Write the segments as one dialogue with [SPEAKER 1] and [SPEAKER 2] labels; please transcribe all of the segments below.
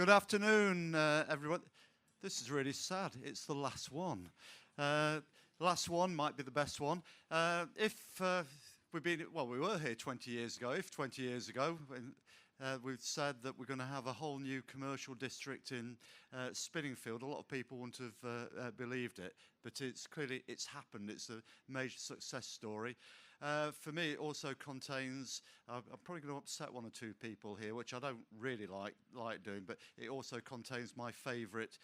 [SPEAKER 1] Good afternoon, everyone. This is really sad. It's the last one. The last one might be the best one. We were here 20 years ago. If 20 years ago, we've said that we're going to have a whole new commercial district in Spinningfield, a lot of people wouldn't have believed it, but it's happened. It's a major success story. For me, it also contains, I'm probably going to upset one or two people here, which I don't really like doing, but it also contains my favourite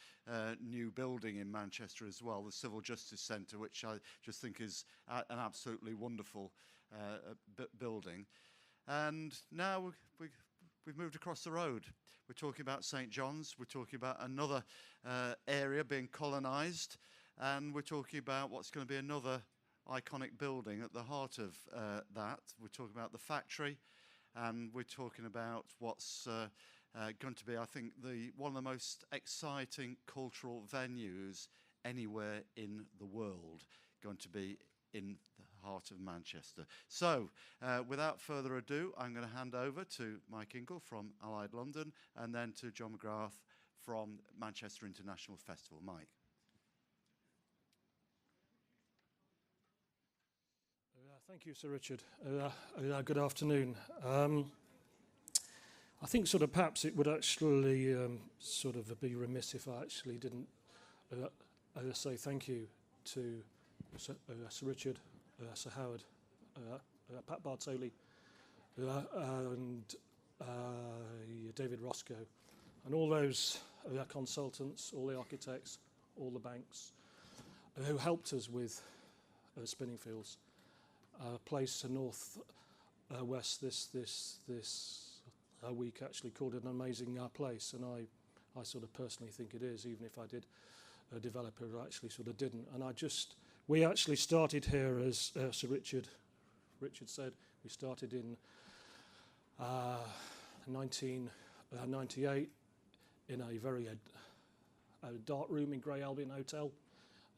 [SPEAKER 1] new building in Manchester as well, the Civil Justice Centre, which I just think is an absolutely wonderful building. And now we've moved across the road. We're talking about St. John's, we're talking about another area being colonised, and we're talking about what's going to be another iconic building at the heart of that. We're talking about the factory, and we're talking about what's going to be, I think, one of the most exciting cultural venues anywhere in the world, going to be in the heart of Manchester. So, without further ado, I'm going to hand over to Mike Ingle from Allied London, and then to John McGrath from Manchester International Festival. Mike.
[SPEAKER 2] Thank you, Sir Richard. Good afternoon. I think perhaps it would actually be remiss if I actually didn't say thank you to Sir Richard, Sir Howard, Pat Bartoli, and David Roscoe, and all those consultants, all the architects, all the banks who helped us with Spinningfields. Place north west this week actually called it an amazing place, and I personally think it is, even if I did develop it, I actually didn't. And we actually started here, as Sir Richard said, we started in 1998 in a very dark room in Grey Albion Hotel,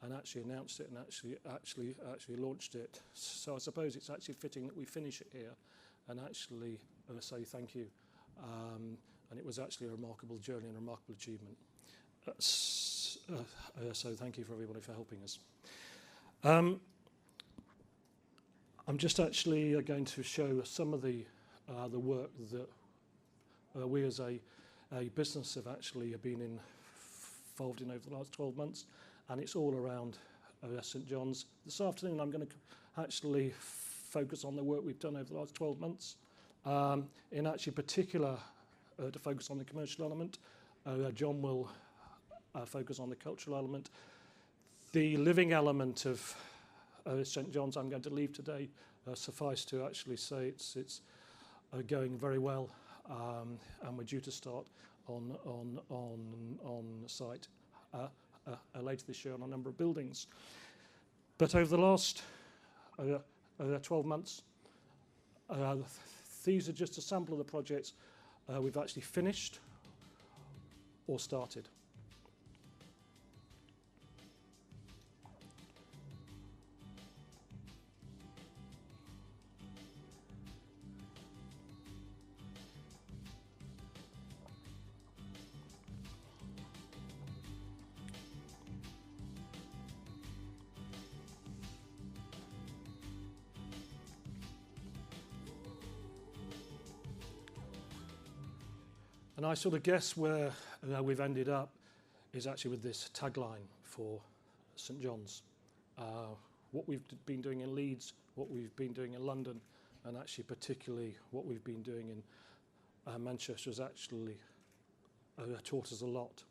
[SPEAKER 2] and actually announced it and actually launched it. So I suppose it's actually fitting that we finish it here and actually say thank you. And it was actually a remarkable journey and a remarkable achievement. So thank you for everybody for helping us. I'm just actually going to show some of the work that we as a business have actually been involved in over the last 12 months. And it's all around St. John's. This afternoon I'm going to actually focus on the work we've done over the last 12 months. In actually particular to focus on the commercial element. John will focus on the cultural element. The living element of St. John's I'm going to leave today. Suffice to actually say it's going very well, and we're due to start on site later this year on a number of buildings. But over the last 12 months, these are just a sample of the projects we've actually finished or started. And I guess where we've ended up is actually with this tagline for St. John's. What we've been doing in Leeds, what we've been doing in London, and actually particularly what we've been doing in Manchester has actually taught us a lot.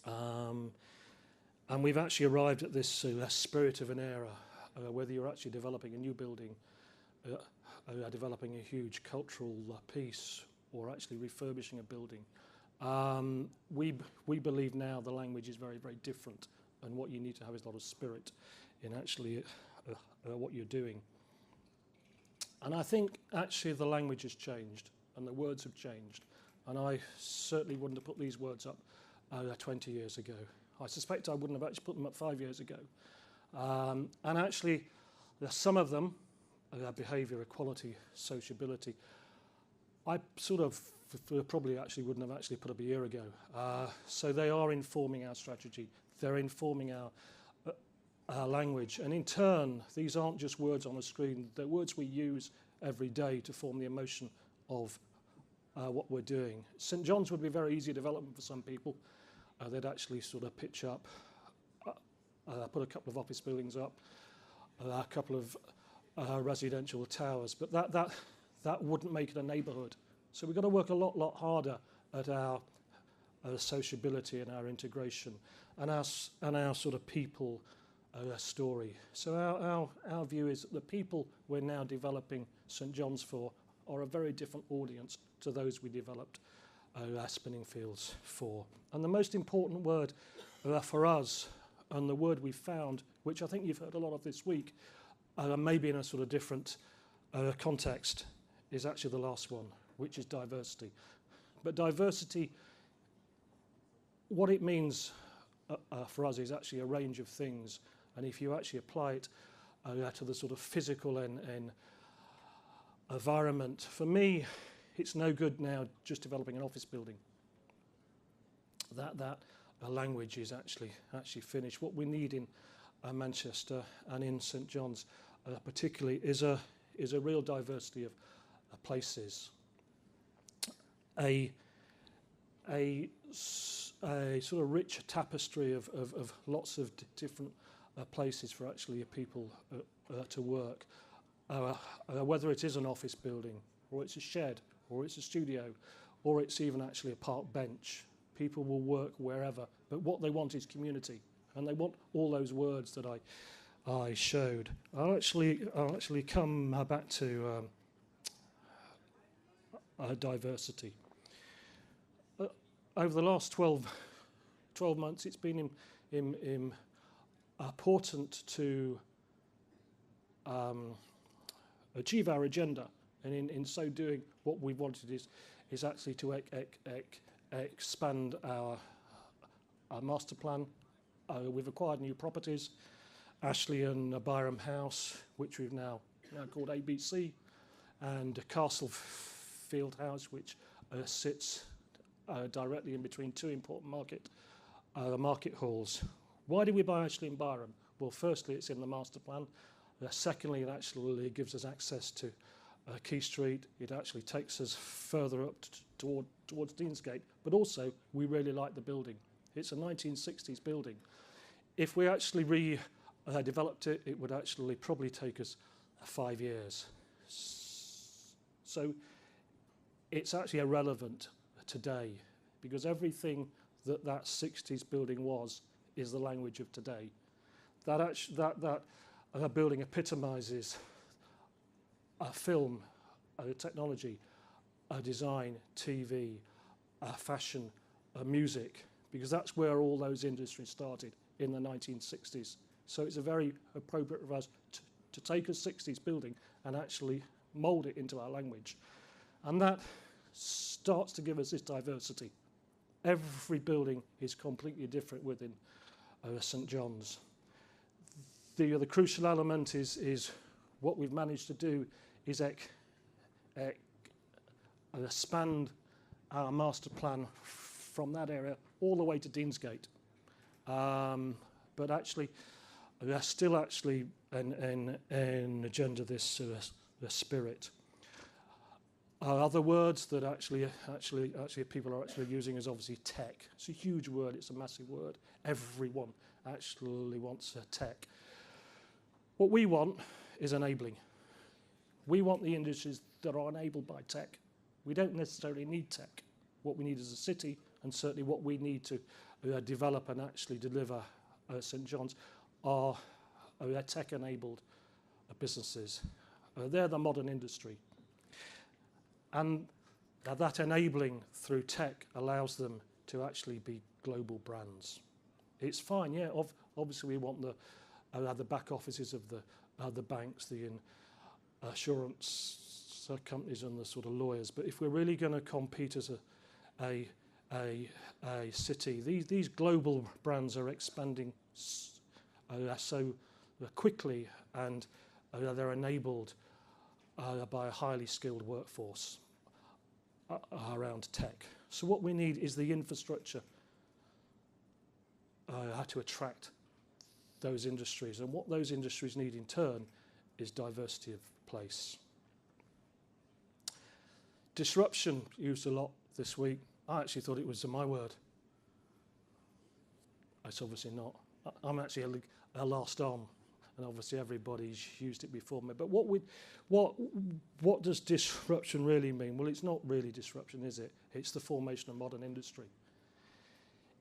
[SPEAKER 2] And we've actually arrived at this spirit of an era, whether you're actually developing a new building, developing a huge cultural piece, or actually refurbishing a building. We believe now the language is very, very different, and what you need to have is a lot of spirit in actually what you're doing. And I think actually the language has changed, and the words have changed, and I certainly wouldn't have put these words up 20 years ago. I suspect I wouldn't have actually put them up 5 years ago. And actually, some of them, behaviour, equality, sociability, I probably actually wouldn't have actually put up a year ago. So they are informing our strategy. They're informing our language. And in turn, these aren't just words on a screen. They're words we use every day to form the emotion of what we're doing. St John's would be a very easy development for some people. They'd actually sort of pitch up, put a couple of office buildings up, a couple of residential towers, but that wouldn't make it a neighbourhood. So we've got to work a lot harder at our sociability and our integration and our sort of people story. So our view is that the people we're now developing St John's for are a very different audience to those we developed our spinning fields for. And the most important word for us, and the word we found, which I think you've heard a lot of this week, maybe in a sort of different context, is actually the last one, which is diversity. But diversity, what it means for us is actually a range of things. And if you actually apply it to the sort of physical and environment, for me, it's no good now just developing an office building. That language is actually finished. What we need in Manchester and in St John's particularly is a real diversity of places. A sort of rich tapestry of lots of different places for actually people to work. Whether it is an office building, or it's a shed, or it's a studio, or it's even actually a park bench. People will work wherever, but what they want is community, and they want all those words that I showed. I'll actually come back to diversity. Over the last 12 months, it's been important to achieve our agenda, and in so doing, what we wanted is actually to expand our master plan. We've acquired new properties, Ashley and Byram House, which we've now called ABC, and Castlefield House, which sits directly in between two important market halls. Why did we buy Ashley and Byram? Well, firstly, it's in the master plan. Secondly, it actually gives us access to Key Street. It actually takes us further up towards Deansgate, but also we really like the building. It's a 1960s building. If we actually redeveloped it, it would actually probably take us 5 years. So it's actually irrelevant today, because everything that 60s building was is the language of today. That building epitomizes a film, a technology, a design, TV, fashion, music, because that's where all those industries started in the 1960s. So it's a very appropriate for us to take a 60s building and actually mould it into our language. And that starts to give us this diversity. Every building is completely different within St John's. The crucial element is what we've managed to do is expand our master plan from that area all the way to Deansgate. But actually, there's still actually an agenda, this the spirit. Other words that actually people are actually using is obviously tech. It's a huge word. It's a massive word. Everyone actually wants tech. What we want is enabling. We want the industries that are enabled by tech. We don't necessarily need tech. What we need as a city, and certainly what we need to develop and actually deliver St John's, are tech-enabled businesses. They're the modern industry. And that enabling through tech allows them to actually be global brands. It's fine, yeah. Obviously, we want the back offices of the banks, the assurance companies, and the sort of lawyers. But if we're really going to compete as a city, these global brands are expanding so quickly, and they're enabled by a highly skilled workforce. around tech. So what we need is the infrastructure to attract those industries. And what those industries need in turn is diversity of place. Disruption, used a lot this week. I actually thought it was my word. It's obviously not. I'm actually a last on, and obviously everybody's used it before me. But what does disruption really mean? Well, it's not really disruption, is it? It's the formation of modern industry.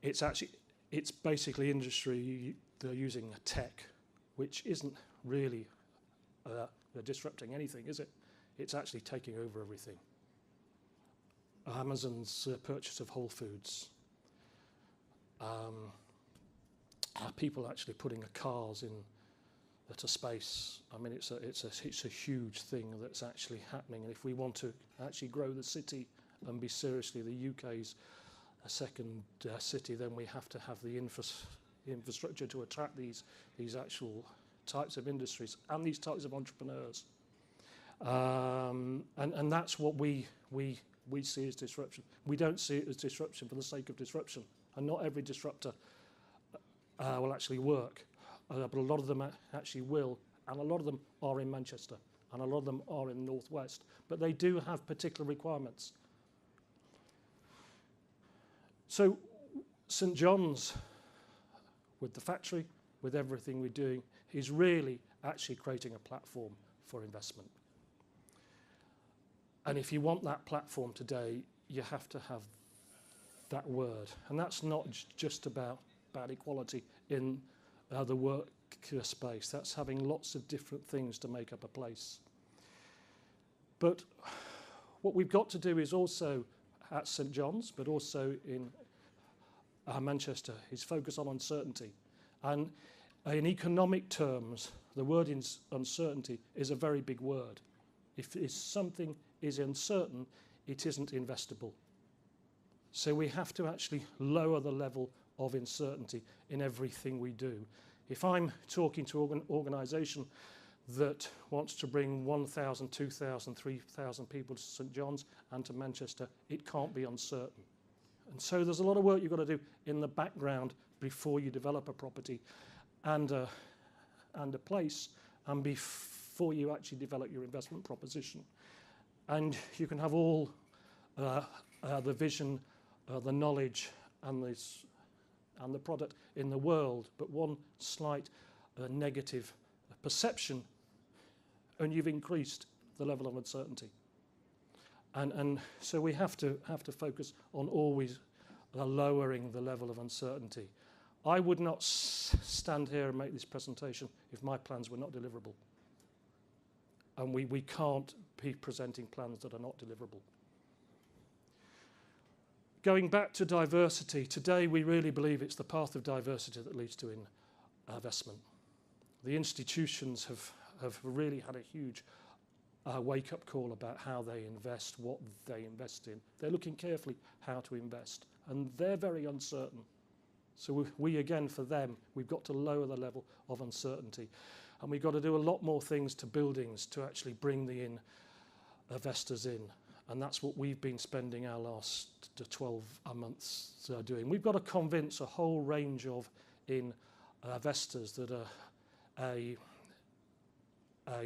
[SPEAKER 2] It's basically industry they're using a tech, which isn't really disrupting anything, is it? It's actually taking over everything. Amazon's purchase of Whole Foods. People actually putting cars into space. I mean, it's a huge thing that's actually happening. And if we want to actually grow the city and be seriously the UK's second city, then we have to have the infrastructure to attract these actual types of industries and these types of entrepreneurs. And that's what we see as disruption. We don't see it as disruption for the sake of disruption. And not every disruptor will actually work. But a lot of them actually will. And a lot of them are in Manchester. And a lot of them are in the Northwest. But they do have particular requirements. So St John's, with the factory, with everything we're doing, is really actually creating a platform for investment. And if you want that platform today, you have to have that word. And that's not just about equality in the work space. That's having lots of different things to make up a place. But what we've got to do is also at St John's, but also in Manchester, is focus on uncertainty. And in economic terms, the word uncertainty is a very big word. If something is uncertain, it isn't investable. So we have to actually lower the level of uncertainty in everything we do. If I'm talking to an organisation that wants to bring 1,000, 2,000, 3,000 people to St John's and to Manchester, it can't be uncertain. And so there's a lot of work you've got to do in the background before you develop a property and a place, and before you actually develop your investment proposition. And you can have all the vision, the knowledge, and the product in the world, but one slight negative perception, and you've increased the level of uncertainty. And so we have to focus on always lowering the level of uncertainty. I would not stand here and make this presentation if my plans were not deliverable. And we can't be presenting plans that are not deliverable. Going back to diversity, today we really believe it's the path of diversity that leads to investment. The institutions have really had a huge wake-up call about how they invest, what they invest in. They're looking carefully how to invest, and they're very uncertain. So we again, for them, we've got to lower the level of uncertainty. And we've got to do a lot more things to buildings to actually bring the investors in. And that's what we've been spending our last 12 months doing. We've got to convince a whole range of investors that a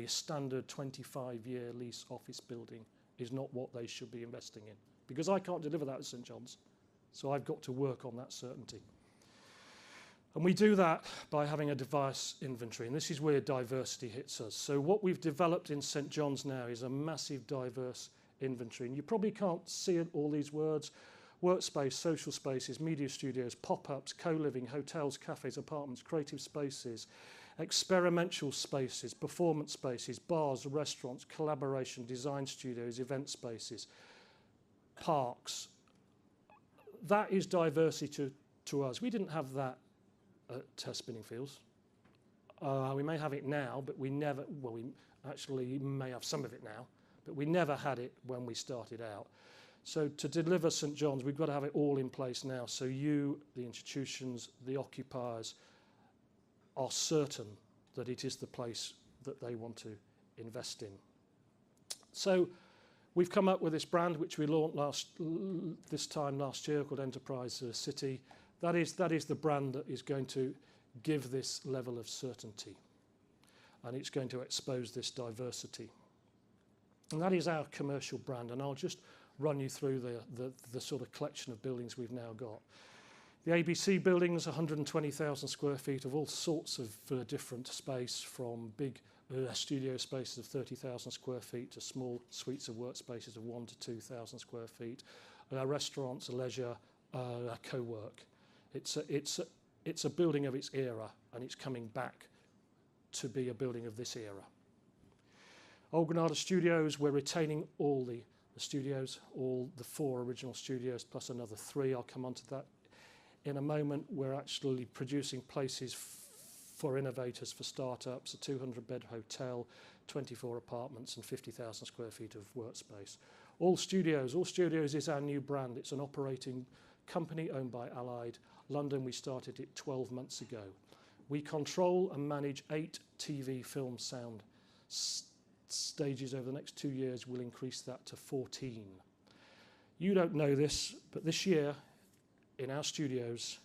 [SPEAKER 2] standard 25-year lease office building is not what they should be investing in. Because I can't deliver that at St John's. So I've got to work on that certainty. And we do that by having a diverse inventory. And this is where diversity hits us. So what we've developed in St John's now is a massive diverse inventory. And you probably can't see it, all these words: workspace, social spaces, media studios, pop-ups, co-living, hotels, cafes, apartments, creative spaces, experimental spaces, performance spaces, bars, restaurants, collaboration, design studios, event spaces, parks. That is diversity to us. We didn't have that at Spinning Fields. We may have it now, but we never, well, we actually may have some of it now, but we never had it when we started out. So to deliver St John's, we've got to have it all in place now. So you, the institutions, the occupiers, are certain that it is the place that they want to invest in. So We've come up with this brand which we launched this time last year called Enterprise City. That is the brand that is going to give this level of certainty, and it's going to expose this diversity. And that is our commercial brand, and I'll just run you through the sort of collection of buildings we've now got. The ABC buildings, 120,000 square feet of all sorts of different space, from big studio spaces of 30,000 square feet to small suites of workspaces of 1,000 to 2,000 square feet, restaurants, leisure, co-work. It's a building of its era, and it's coming back to be a building of this era. Old Granada Studios, we're retaining all the studios, all the 4 original studios, plus another 3. I'll come on to that in a moment. We're actually producing places for innovators, for startups, a 200-bed hotel, 24 apartments and 50,000 square feet of workspace. All Studios is our new brand. It's an operating company owned by Allied London. We started it 12 months ago. We control and manage 8 TV, film, sound stages. Over the next 2 years, we'll increase that to 14. You don't know this, but this year in our studios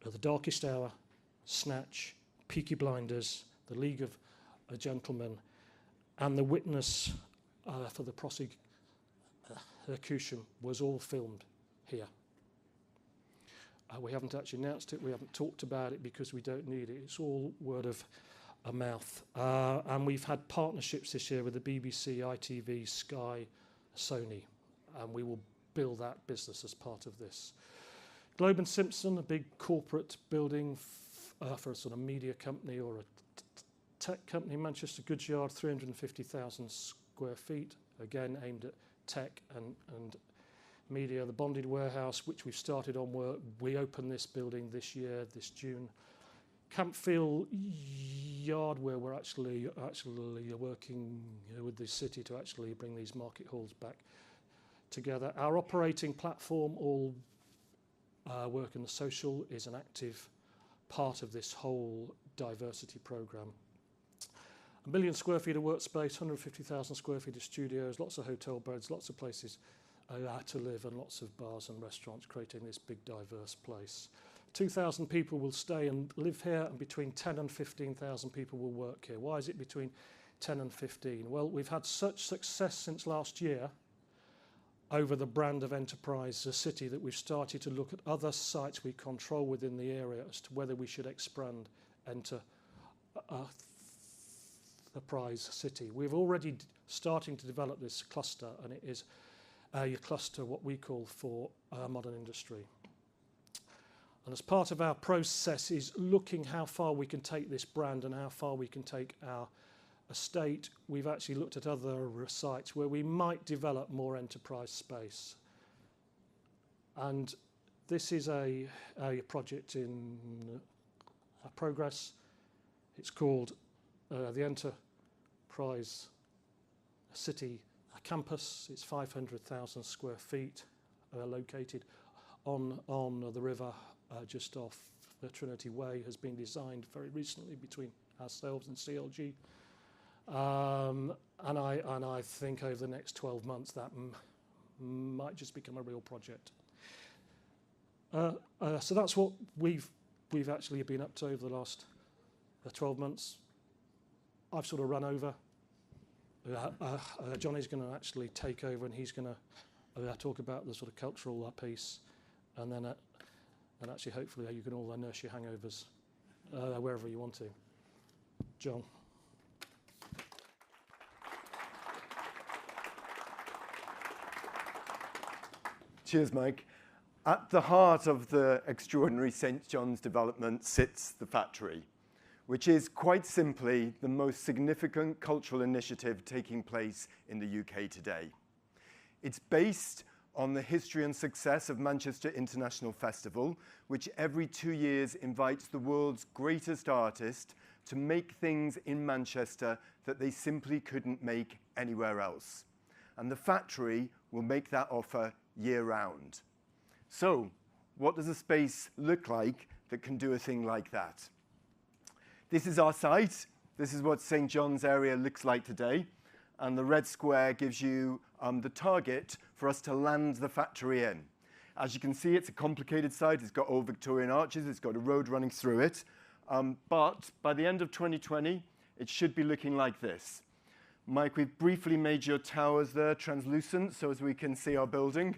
[SPEAKER 2] are The Darkest Hour, Snatch, Peaky Blinders, The League of Gentlemen, and The Witness for the prosecution was all filmed here. We haven't actually announced it, we haven't talked about it because we don't need it. It's all word of mouth. And we've had partnerships this year with the BBC, ITV, Sky, Sony, and we will build that business as part of this. Globe and Simpson, a big corporate building for a sort of media company or a tech company. Manchester Goods Yard, 350,000 square feet, again aimed at tech and media. The Bonded Warehouse, which we've started on work, we open this building this year, this June. Campfield Yard, where we're actually working with the city to actually bring these market halls back together. Our operating platform, all work in the social, is an active part of this whole diversity program. 1 million square feet of workspace, 150,000 square feet of studios, lots of hotel beds, lots of places to live, and lots of bars and restaurants, creating this big diverse place. 2,000 people will stay and live here, and between 10 and 15,000 people will work here. Why is it between 10 and 15? Well, we've had such success since last year over the brand of Enterprise City that we've started to look at other sites we control within the area as to whether we should expand Enterprise City. We've already starting to develop this cluster, and it is a cluster what we call for modern industry. And as part of our process is looking how far we can take this brand and how far we can take our estate. We've actually looked at other sites where we might develop more enterprise space. And this is a project in progress. It's called the Enterprise City Campus. It's 500,000 square feet, located on the river just off the Trinity Way. Has been designed very recently between ourselves and CLG. And I think over the next 12 months that might just become a real project. So that's what we've actually been up to over the last 12 months. I've sort of run over. Johnny's going to actually take over, and he's going to talk about the sort of cultural piece, and then actually hopefully you can all nurse your hangovers wherever you want to. John.
[SPEAKER 3] Cheers, Mike. At the heart of the extraordinary St. John's development sits the factory, which is quite simply the most significant cultural initiative taking place in the UK today. It's based on the history and success of Manchester International Festival, which every 2 years invites the world's greatest artists to make things in Manchester that they simply couldn't make anywhere else. And the factory will make that offer year-round. So, what does a space look like that can do a thing like that? This is our site. This is what St. John's area looks like today. and the red square gives you the target for us to land the factory in. As you can see, it's a complicated site. It's got old Victorian arches. It's got a road running through it. But by the end of 2020, it should be looking like this. Mike, we've briefly made your towers there translucent so as we can see our building,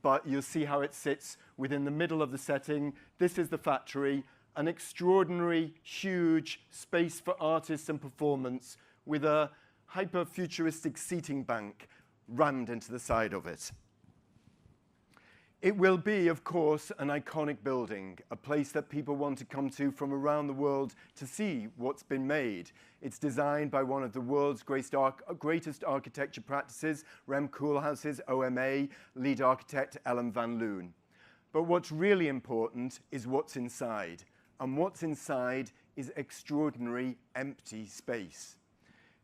[SPEAKER 3] but you'll see how it sits within the middle of the setting. This is the factory, an extraordinary, huge space for artists and performance with a hyper-futuristic seating bank rammed into the side of it. It will be, of course, an iconic building, a place that people want to come to from around the world to see what's been made. It's designed by one of the world's greatest architecture practices, Rem Koolhaas's OMA, lead architect Ellen van Loon. But what's really important is what's inside. And what's inside is extraordinary empty space.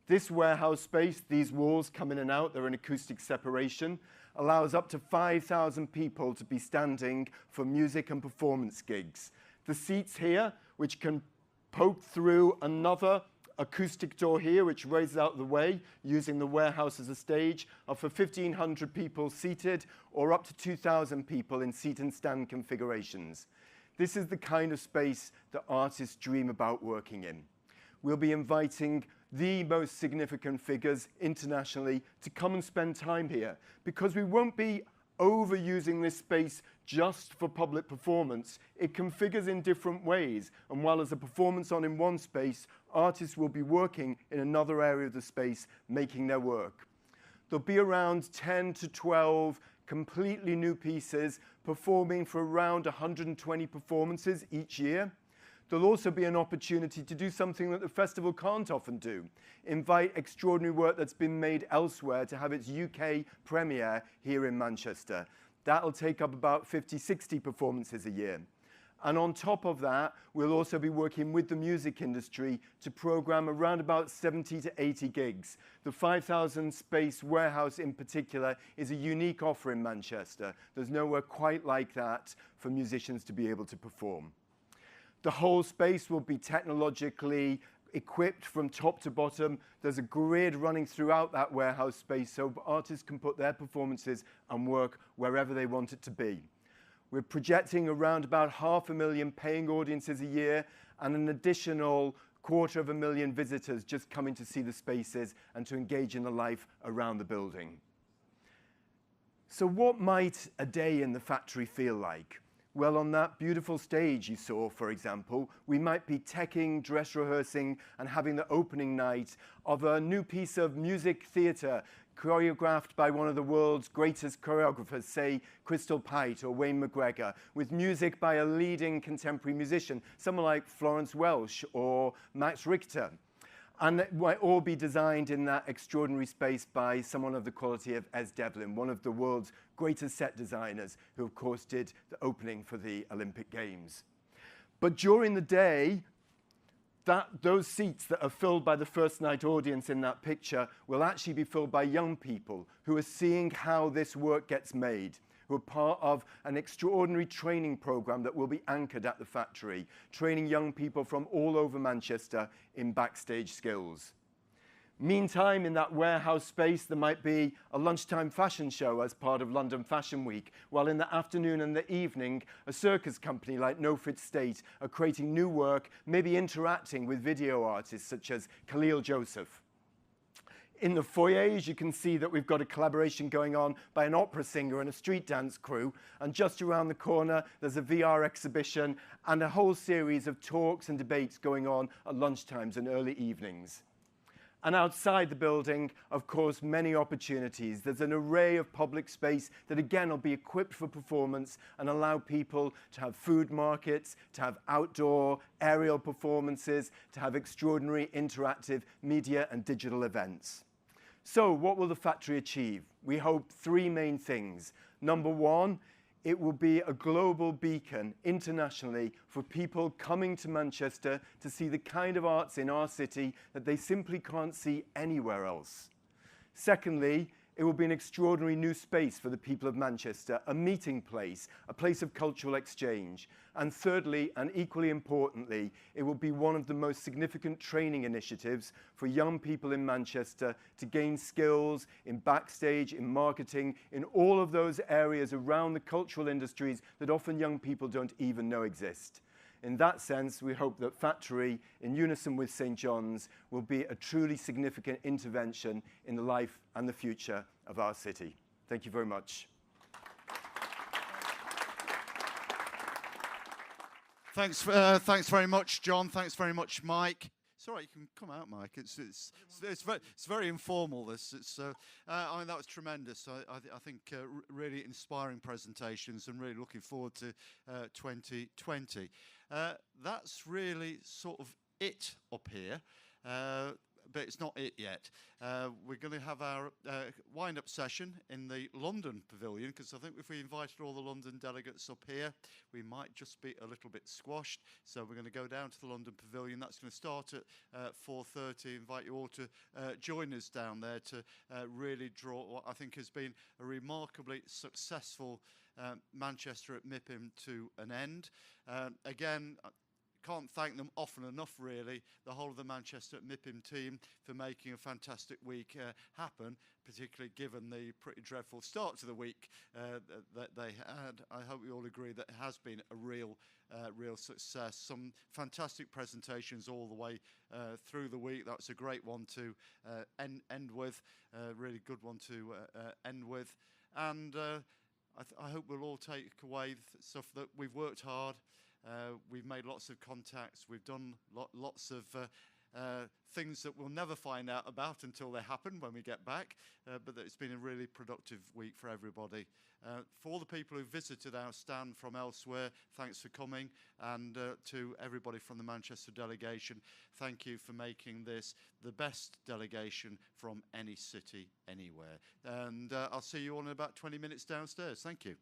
[SPEAKER 3] This warehouse space, these walls come in and out, they're in acoustic separation, allows up to 5,000 people to be standing for music and performance gigs. The seats here, which can poke through another acoustic door here, which raises out the way, using the warehouse as a stage, are for 1,500 people seated, or up to 2,000 people in seat and stand configurations. This is the kind of space that artists dream about working in. We'll be inviting the most significant figures internationally to come and spend time here, because we won't be overusing this space just for public performance. It configures in different ways, and while there's a performance on in one space, artists will be working in another area of the space, making their work. There'll be around 10 to 12 completely new pieces performing for around 120 performances each year. There'll also be an opportunity to do something that the festival can't often do, invite extraordinary work that's been made elsewhere to have its UK premiere here in Manchester. That'll take up about 50, 60 performances a year. And on top of that, we'll also be working with the music industry to program around about 70 to 80 gigs. The 5,000 space warehouse in particular is a unique offer in Manchester. There's nowhere quite like that for musicians to be able to perform. The whole space will be technologically equipped from top to bottom. There's a grid running throughout that warehouse space so artists can put their performances and work wherever they want it to be. We're projecting around about 500,000 paying audiences a year and an additional 250,000 visitors just coming to see the spaces and to engage in the life around the building. So what might a day in the factory feel like? Well, on that beautiful stage you saw, for example, we might be teching, dress rehearsing, and having the opening night of a new piece of music theatre choreographed by one of the world's greatest choreographers, say Crystal Pite or Wayne McGregor, with music by a leading contemporary musician, someone like Florence Welsh or Max Richter. And it might all be designed in that extraordinary space by someone of the quality of Es Devlin, one of the world's greatest set designers, who of course did the opening for the Olympic Games. But during the day, those seats that are filled by the first night audience in that picture will actually be filled by young people who are seeing how this work gets made, who are part of an extraordinary training program that will be anchored at the factory, training young people from all over Manchester in backstage skills. Meantime, in that warehouse space, there might be a lunchtime fashion show as part of London Fashion Week, while in the afternoon and the evening, a circus company like No Fit State are creating new work, maybe interacting with video artists such as Khalil Joseph. In the foyers, you can see that we've got a collaboration going on by an opera singer and a street dance crew. And just around the corner, there's a VR exhibition and a whole series of talks and debates going on at lunchtimes and early evenings. And outside the building, of course, many opportunities. There's an array of public space that, again, will be equipped for performance and allow people to have food markets, to have outdoor aerial performances, to have extraordinary interactive media and digital events. So what will the factory achieve? We hope three main things. Number one, it will be a global beacon internationally for people coming to Manchester to see the kind of arts in our city that they simply can't see anywhere else. Secondly, It will be an extraordinary new space for the people of Manchester, a meeting place, a place of cultural exchange. And thirdly, and equally importantly, it will be one of the most significant training initiatives for young people in Manchester to gain skills in backstage, in marketing, in all of those areas around the cultural industries that often young people don't even know exist. In that sense, we hope that Factory, in unison with St. John's, will be a truly significant intervention in the life and the future of our city. Thank you very much.
[SPEAKER 1] Thanks very much, John. Thanks very much, Mike. It's all right, you can come out, Mike. It's very informal, this. I mean, that was tremendous. I think really inspiring presentations, and really looking forward to 2020. That's really sort of it up here. But it's not it yet. We're going to have our wind-up session in the London Pavilion, because I think if we invited all the London delegates up here, we might just be a little bit squashed. So we're going to go down to the London Pavilion. That's going to start at 4:30. Invite you all to join us down there to really draw what I think has been a remarkably successful Manchester at MIPIM to an end. Again, can't thank them often enough, really, the whole of the Manchester MIPIM team, for making a fantastic week happen, particularly given the pretty dreadful start to the week that they had. I hope you all agree that it has been a real success. Some fantastic presentations all the way through the week. That's a great one to end with, a really good one to end with. And I hope we'll all take away stuff that we've worked hard. We've made lots of contacts. We've done lots of things that we'll never find out about until they happen when we get back. But it's been a really productive week for everybody. For all the people who visited our stand from elsewhere, thanks for coming. And to everybody from the Manchester delegation, thank you for making this the best delegation from any city anywhere. And I'll see you all in about 20 minutes downstairs. Thank you.